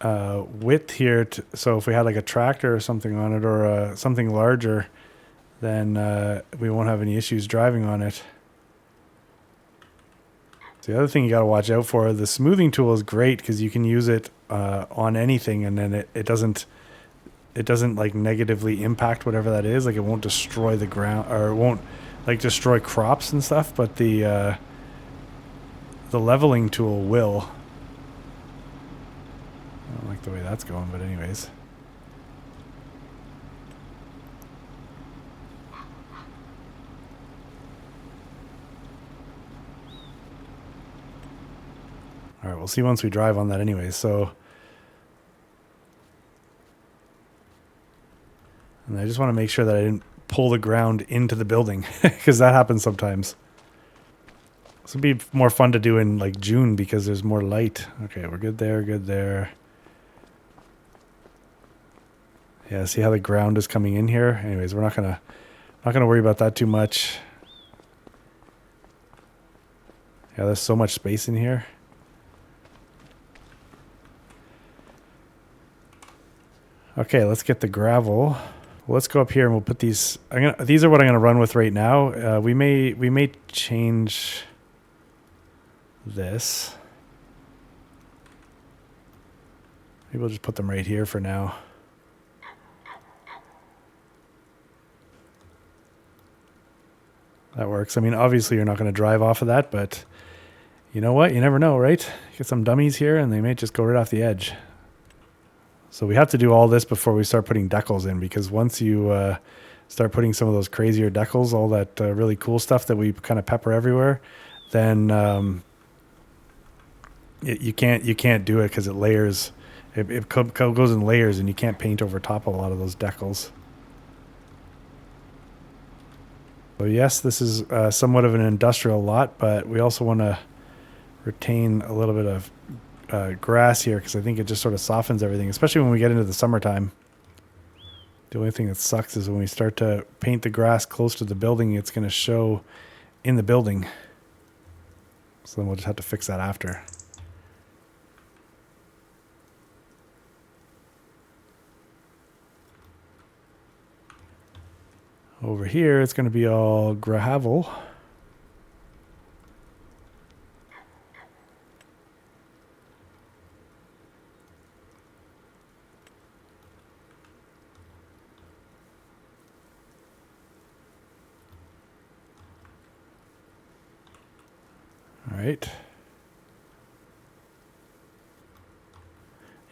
width here so if we had like a tractor or something on it, or something larger, then we won't have any issues driving on it. So the other thing you got to watch out for, the smoothing tool is great because you can use it on anything, and then it doesn't like negatively impact whatever that is. Like it won't destroy the ground, or it won't like destroy crops and stuff, but the leveling tool will. I don't like the way that's going, but anyways. All right, we'll see once we drive on that anyways. So, and I just want to make sure that I didn't pull the ground into the building because that happens sometimes. This would be more fun to do in like June because there's more light. Okay, we're good there, good there. Yeah, see how the ground is coming in here? Anyways, we're not gonna worry about that too much. Yeah, there's so much space in here. Okay, let's get the gravel. Well, let's go up here and we'll put these. These are what I'm gonna run with right now. We may change this. Maybe we'll just put them right here for now. That works. I mean, obviously you're not going to drive off of that, but you know what? You never know, right? Get some dummies here and they may just go right off the edge. So we have to do all this before we start putting decals in, because once you start putting some of those crazier decals, all that really cool stuff that we kind of pepper everywhere, then you can't do it because it layers. It goes in layers and you can't paint over top of a lot of those decals. So yes, this is somewhat of an industrial lot, but we also want to retain a little bit of grass here because I think it just sort of softens everything, especially when we get into the summertime. The only thing that sucks is when we start to paint the grass close to the building, it's going to show in the building. So then we'll just have to fix that after. Over here, it's going to be all gravel. All right.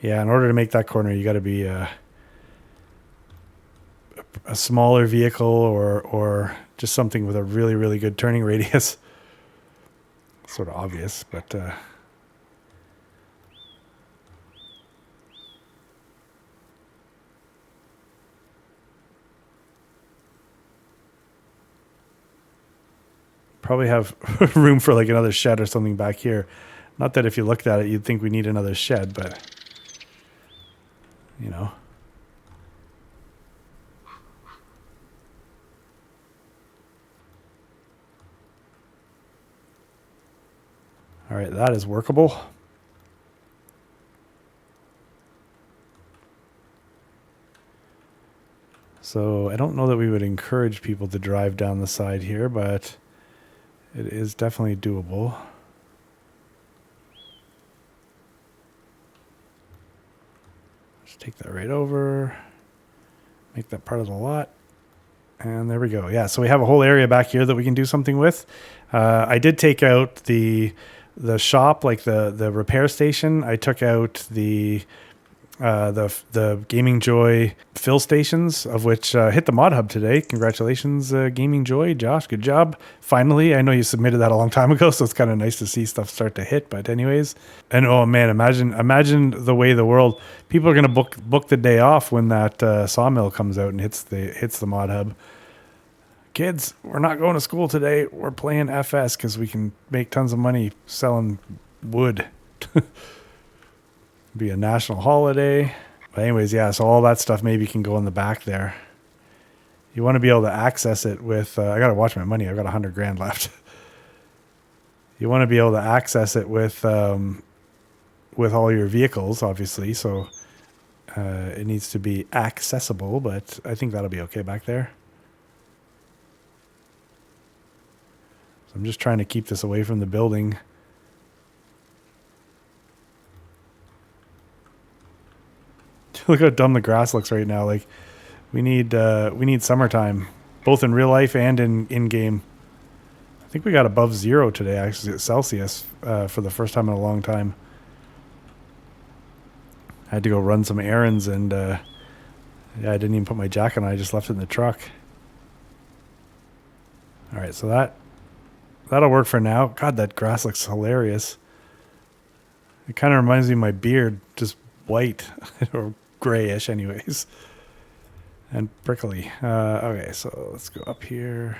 Yeah, in order to make that corner, you got to be a smaller vehicle or just something with a really, really good turning radius. Sort of obvious, but Probably have room for like another shed or something back here. Not that if you looked at it, you'd think we need another shed, but you know. All right, that is workable. So I don't know that we would encourage people to drive down the side here, but it is definitely doable. Just take that right over, make that part of the lot. And there we go. Yeah, so we have a whole area back here that we can do something with. I did take out the shop, like the repair station. I took out the Gaming Joy fill stations, of which hit the mod hub today. Congratulations, Gaming Joy, Josh. Good job. Finally, I know you submitted that a long time ago, so it's kind of nice to see stuff start to hit. But anyways, and oh man, imagine the way the world, people are gonna book the day off when that sawmill comes out and hits the mod hub. Kids, we're not going to school today. We're playing FS because we can make tons of money selling wood. Be a national holiday. But anyways, yeah, so all that stuff maybe can go in the back there. You want to be able to access it with, I got to watch my money. I've got 100 grand left. You want to be able to access it with all your vehicles, obviously. So it needs to be accessible, but I think that'll be okay back there. So I'm just trying to keep this away from the building. Look how dumb the grass looks right now. Like we need summertime, both in real life and in game. I think we got above 0 today, actually, at Celsius for the first time in a long time. I had to go run some errands, and yeah, I didn't even put my jacket on. I just left it in the truck. All right, so that'll work for now. God, that grass looks hilarious. It kind of reminds me of my beard, just white or grayish anyways, and prickly. Okay, so let's go up here.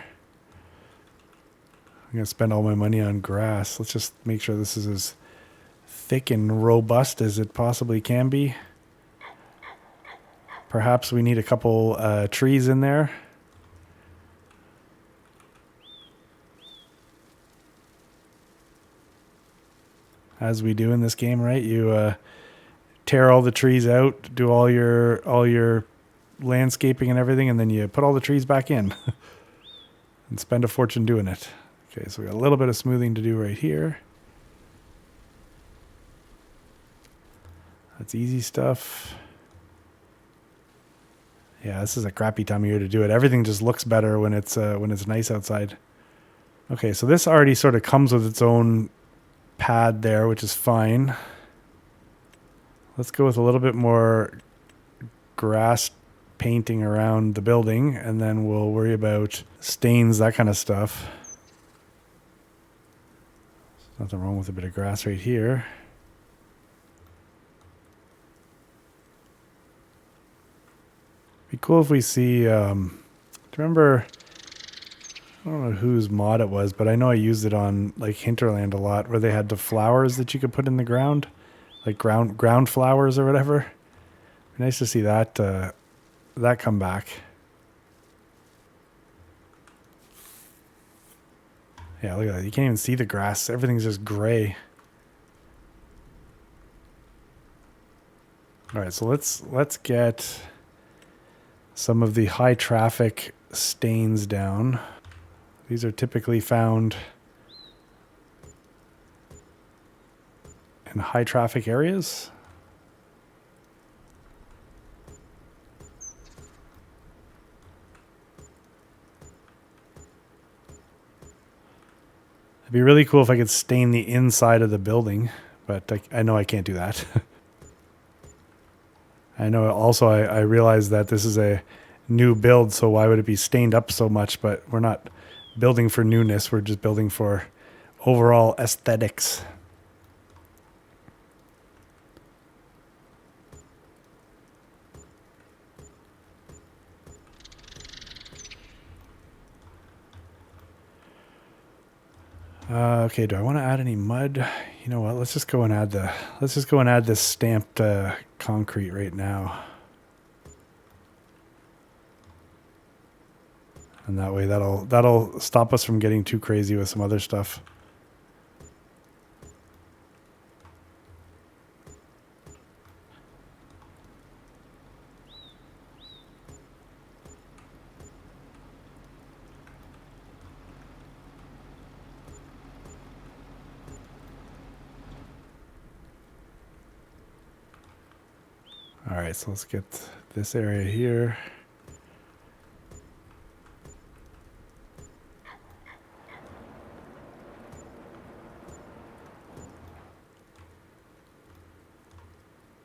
I'm gonna spend all my money on grass. Let's just make sure this is as thick and robust as it possibly can be. Perhaps we need a couple trees in there. As we do in this game, right? You tear all the trees out, do all your landscaping and everything, and then you put all the trees back in and spend a fortune doing it. Okay, so we got a little bit of smoothing to do right here. That's easy stuff. Yeah, this is a crappy time of year to do it. Everything just looks better when it's nice outside. Okay, so this already sort of comes with its own pad there, which is fine. Let's go with a little bit more grass painting around the building, and then we'll worry about stains, that kind of stuff. There's nothing wrong with a bit of grass right here. Be cool if we see, do you remember, I don't know whose mod it was, but I know I used it on like Hinterland a lot, where they had the flowers that you could put in the ground, like ground flowers or whatever. Nice to see that that come back. Yeah, look at that. You can't even see the grass. Everything's just gray. All right, so let's get some of the high traffic stains down. These are typically found in high traffic areas. It'd be really cool if I could stain the inside of the building, but I know I can't do that. I know also I realize that this is a new build, so why would it be stained up so much? But we're not building for newness. We're just building for overall aesthetics. Okay, do I want to add any mud? You know what? Let's just go and add this stamped concrete right now. And that way that'll stop us from getting too crazy with some other stuff. All right, so let's get this area here.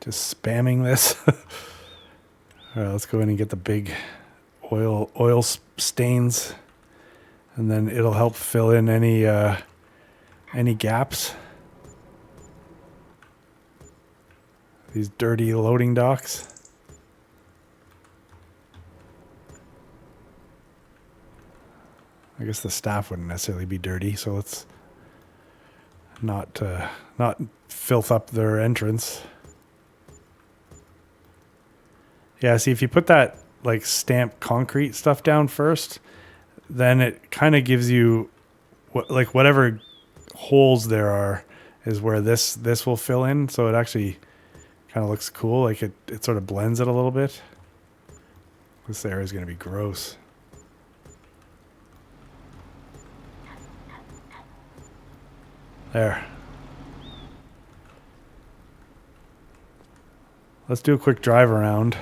Just spamming this. All right, let's go in and get the big oil stains, and then it'll help fill in any gaps. These dirty loading docks. I guess the staff wouldn't necessarily be dirty, so let's not filth up their entrance. Yeah, see, if you put that like stamped concrete stuff down first, then it kind of gives you like whatever holes there are is where this will fill in. So it actually kind of looks cool. Like it sort of blends it a little bit. This area is going to be gross. There. Let's do a quick drive around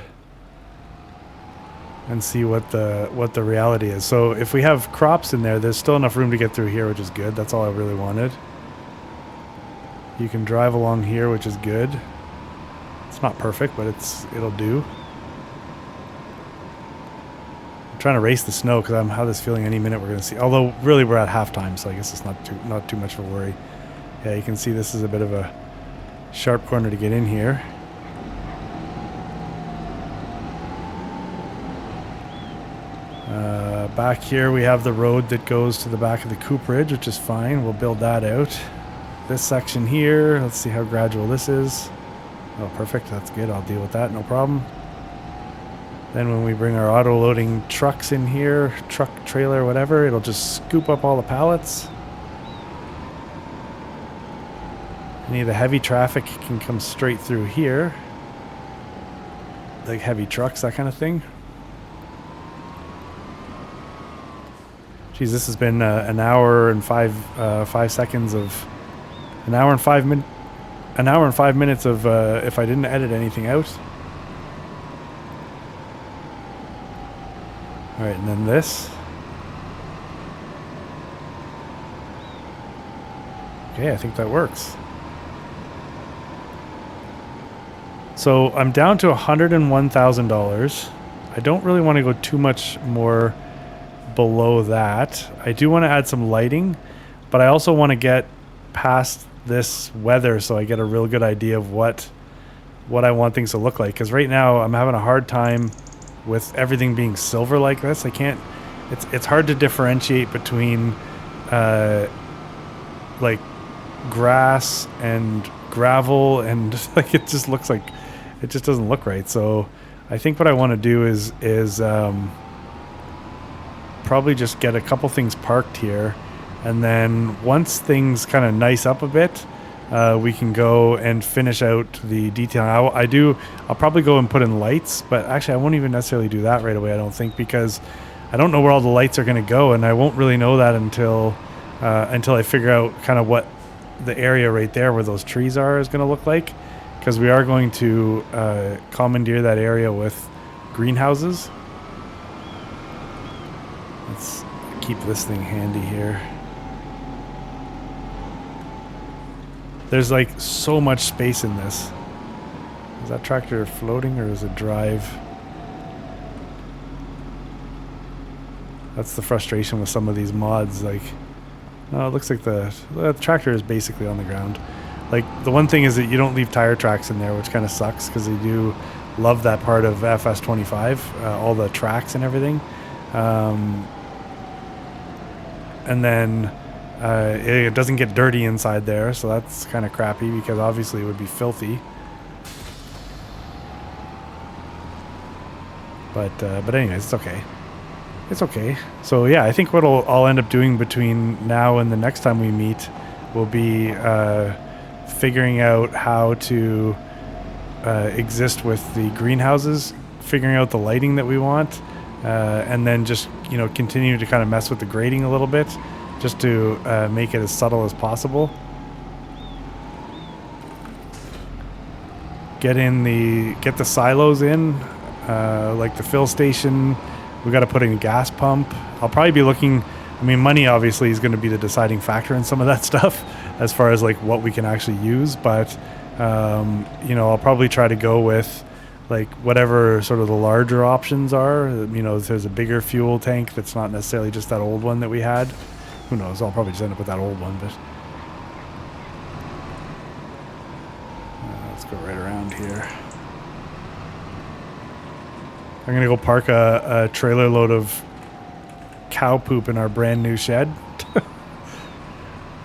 and see what the reality is. So if we have crops in there, there's still enough room to get through here, which is good. That's all I really wanted. You can drive along here, which is good. It's not perfect, but it'll do. I'm trying to race the snow because I have this feeling any minute we're going to see. Although really we're at halftime, so I guess it's not too much of a worry. Yeah, you can see this is a bit of a sharp corner to get in here. Back here we have the road that goes to the back of the cooperage, which is fine. We'll build that out. This section here, let's see how gradual this is. Oh, perfect. That's good. I'll deal with that. No problem. Then when we bring our auto-loading trucks in here, truck, trailer, whatever, it'll just scoop up all the pallets. Any of the heavy traffic can come straight through here. Like heavy trucks, that kind of thing. Geez, this has been an hour and 5 seconds of... An hour and 5 minutes of if I didn't edit anything out. All right, and then this. Okay, I think that works. So I'm down to $101,000. I don't really want to go too much more below that. I do want to add some lighting, but I also want to get past this weather so I get a real good idea of what I want things to look like, because right now I'm having a hard time with everything being silver like this. I can't, it's hard to differentiate between like grass and gravel, and like it just looks like it just doesn't look right. So I think what I want to do is probably just get a couple things parked here, and then once things kind of nice up a bit, we can go and finish out the detail. I'll probably go and put in lights, but actually I won't even necessarily do that right away, I don't think, because I don't know where all the lights are going to go, and I won't really know that until I figure out kind of what the area right there where those trees are is going to look like, because we are going to commandeer that area with greenhouses. Let's keep this thing handy here. There's like so much space in this. Is that tractor floating or is it drive? That's the frustration with some of these mods. Like, no, it looks like the tractor is basically on the ground. Like, the one thing is that you don't leave tire tracks in there, which kind of sucks, because they do love that part of FS25, all the tracks and everything. And then It doesn't get dirty inside there, so that's kind of crappy because obviously it would be filthy. But anyways, it's okay. It's okay. So yeah, I think what I'll end up doing between now and the next time we meet will be figuring out how to exist with the greenhouses, figuring out the lighting that we want, and then just continue to kind of mess with the grading a little bit, just to make it as subtle as possible. Get the silos in, like the fill station. We got to put in a gas pump. I'll probably be looking. I mean, money obviously is going to be the deciding factor in some of that stuff, as far as like what we can actually use. But I'll probably try to go with like whatever sort of the larger options are. If there's a bigger fuel tank that's not necessarily just that old one that we had. Who knows? I'll probably just end up with that old one. But let's go right around here. I'm going to go park a trailer load of cow poop in our brand new shed.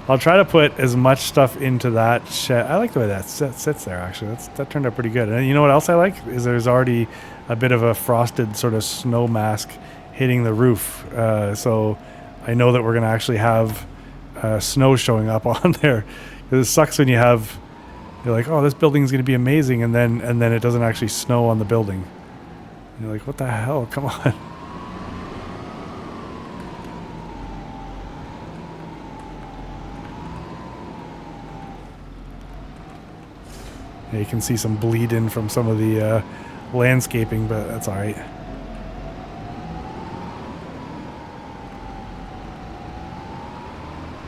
I'll try to put as much stuff into that shed. I like the way that sits there, actually. That turned out pretty good. And you know what else I like? Is there's already a bit of a frosted sort of snow mask hitting the roof. So I know that we're going to actually have snow showing up on there. It sucks when you're like, oh, this building's going to be amazing, and then it doesn't actually snow on the building. You're like, what the hell? Come on. Yeah, you can see some bleed in from some of the landscaping, but that's all right.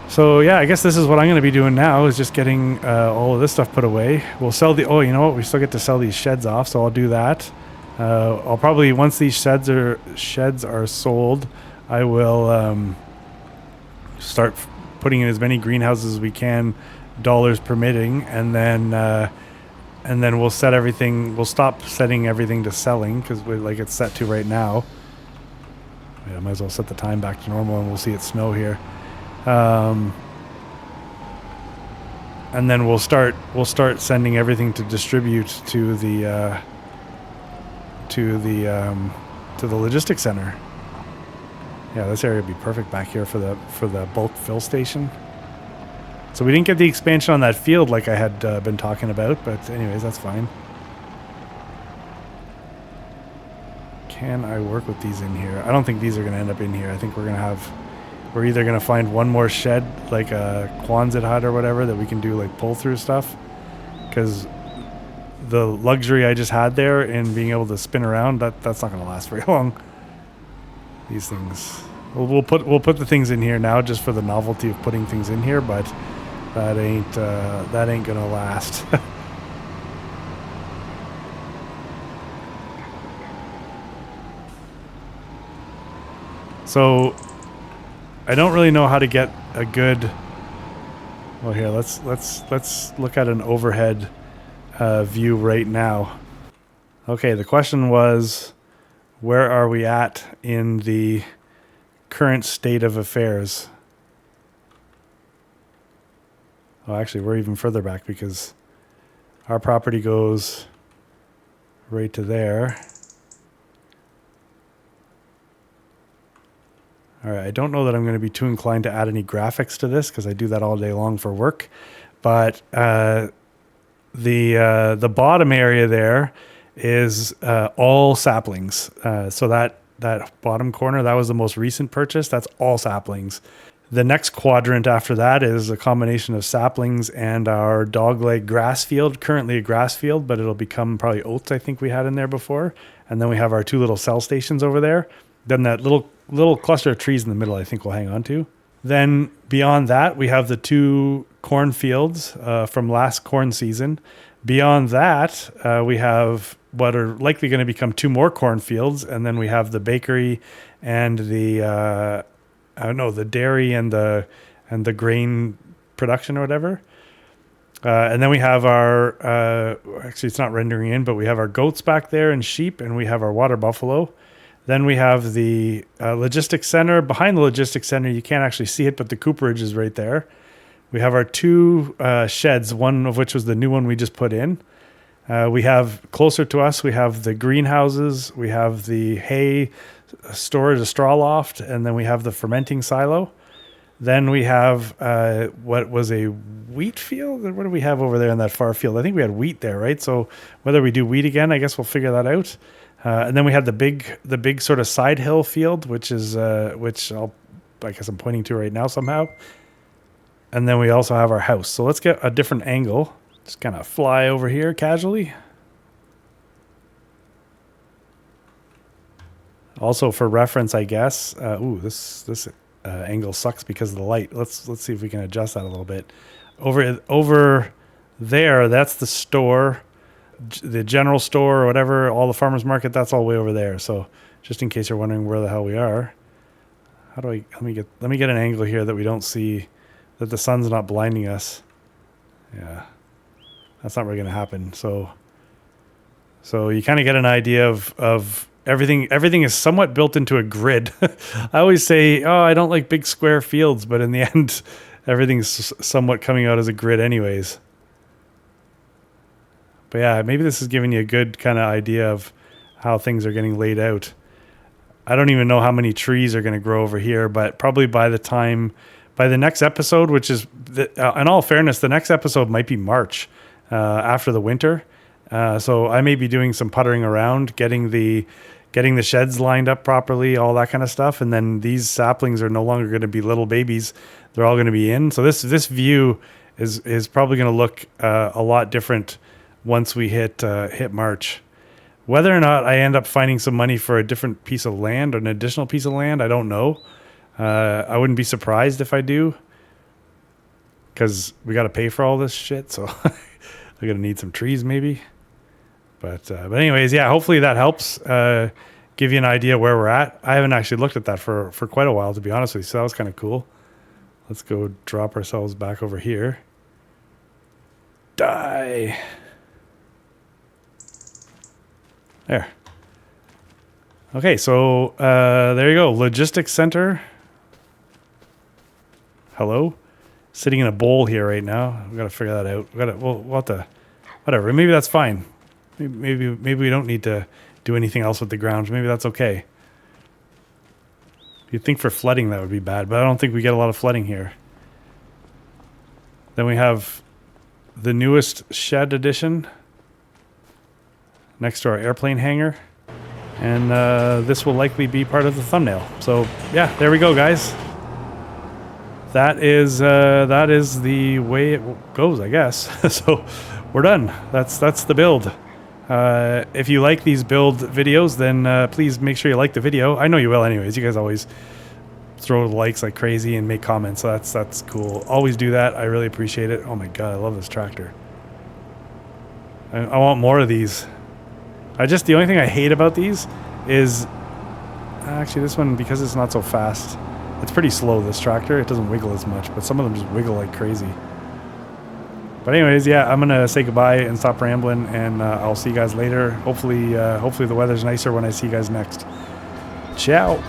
So yeah, I guess this is what I'm going to be doing now, is just getting all of this stuff put away. We'll sell you know what? We still get to sell these sheds off, so I'll do that. I'll probably, once these sheds are sold, I will start putting in as many greenhouses as we can, dollars permitting, and then we'll set everything. We'll stop setting everything to selling because like it's set to right now. Yeah, I might as well set the time back to normal, and we'll see it snow here. And then we'll start sending everything to distribute to the logistics center. Yeah, this area would be perfect back here for the bulk fill station. So we didn't get the expansion on that field like I had been talking about, but anyways, that's fine. Can I work with these in here? I don't think these are going to end up in here. I think we're either going to find one more shed, like a Quonset hut or whatever, that we can do like pull through stuff, because the luxury I just had there in being able to spin around, that's not going to last very long. These things, we'll put the things in here now just for the novelty of putting things in here, but that ain't gonna last. So I don't really know how to get a good. Well, here let's look at an overhead view right now. Okay, the question was, where are we at in the current state of affairs? Oh, actually, we're even further back because our property goes right to there. All right, I don't know that I'm going to be too inclined to add any graphics to this because I do that all day long for work. But the bottom area there is all saplings. So that bottom corner, that was the most recent purchase. That's all saplings. The next quadrant after that is a combination of saplings and our dogleg grass field, currently a grass field, but it'll become probably oats, I think we had in there before. And then we have our two little cell stations over there. Then that little cluster of trees in the middle, I think we'll hang on to. Then beyond that, we have the two cornfields from last corn season. Beyond that, we have what are likely going to become two more cornfields. And then we have the bakery and the dairy and the grain production or whatever. And then we have our, actually it's not rendering in, but we have our goats back there and sheep, and we have our water buffalo. Then we have the logistics center. Behind the logistics center, you can't actually see it, but the cooperage is right there. We have our 2 sheds, one of which was the new one we just put in. We have closer to us, we have the greenhouses, we have the hay storage, a straw loft, and then we have the fermenting silo. Then we have what was a wheat field. What do we have over there in that far field? I think we had wheat there, right? So whether we do wheat again, I guess we'll figure that out. And then we had the big sort of side hill field, which I guess I'm pointing to right now somehow. And then we also have our house. So let's get a different angle. Just kind of fly over here casually. Also for reference, I guess. This angle sucks because of the light. Let's see if we can adjust that a little bit. Over there, that's the store, the general store or whatever, all the farmers market. That's all way over there. So just in case you're wondering where the hell we are, let me get an angle here that we don't see, that the sun's not blinding us. Yeah, that's not really going to happen. So you kind of get an idea of everything. Everything is somewhat built into a grid. I always say, oh, I don't like big square fields, but in the end, everything's somewhat coming out as a grid anyways. But yeah, maybe this is giving you a good kind of idea of how things are getting laid out. I don't even know how many trees are going to grow over here, but probably by the next episode, which is, in all fairness, the next episode might be March, after the winter. So I may be doing some puttering around, getting the sheds lined up properly, all that kind of stuff. And then these saplings are no longer going to be little babies. They're all going to be in. So this view is probably going to look a lot different once we hit March. Whether or not I end up finding some money for a different piece of land or an additional piece of land, I don't know. I wouldn't be surprised if I do, because we got to pay for all this shit. So we're going to need some trees maybe. But anyways, yeah, hopefully that helps give you an idea where we're at. I haven't actually looked at that for quite a while, to be honest with you. So that was kind of cool. Let's go drop ourselves back over here. Die. There. Okay, so there you go. Logistics center. Hello. Sitting in a bowl here right now. We've got to figure that out. Whatever. Maybe that's fine. Maybe we don't need to do anything else with the grounds. Maybe that's okay. You'd think for flooding that would be bad, but I don't think we get a lot of flooding here. Then we have the newest shed edition next to our airplane hangar. And this will likely be part of the thumbnail. So yeah, there we go, guys. That is the way it goes, I guess. So we're done. That's the build. If you like these build videos, then please make sure you like the video. I know you will anyways. You guys always throw likes like crazy and make comments. So that's cool. Always do that. I really appreciate it. Oh my God, I love this tractor. I want more of these. The only thing I hate about these is, actually this one, because it's not so fast, it's pretty slow, this tractor. It doesn't wiggle as much, but some of them just wiggle like crazy. But anyways, yeah, I'm going to say goodbye and stop rambling, and I'll see you guys later. Hopefully the weather's nicer when I see you guys next. Ciao.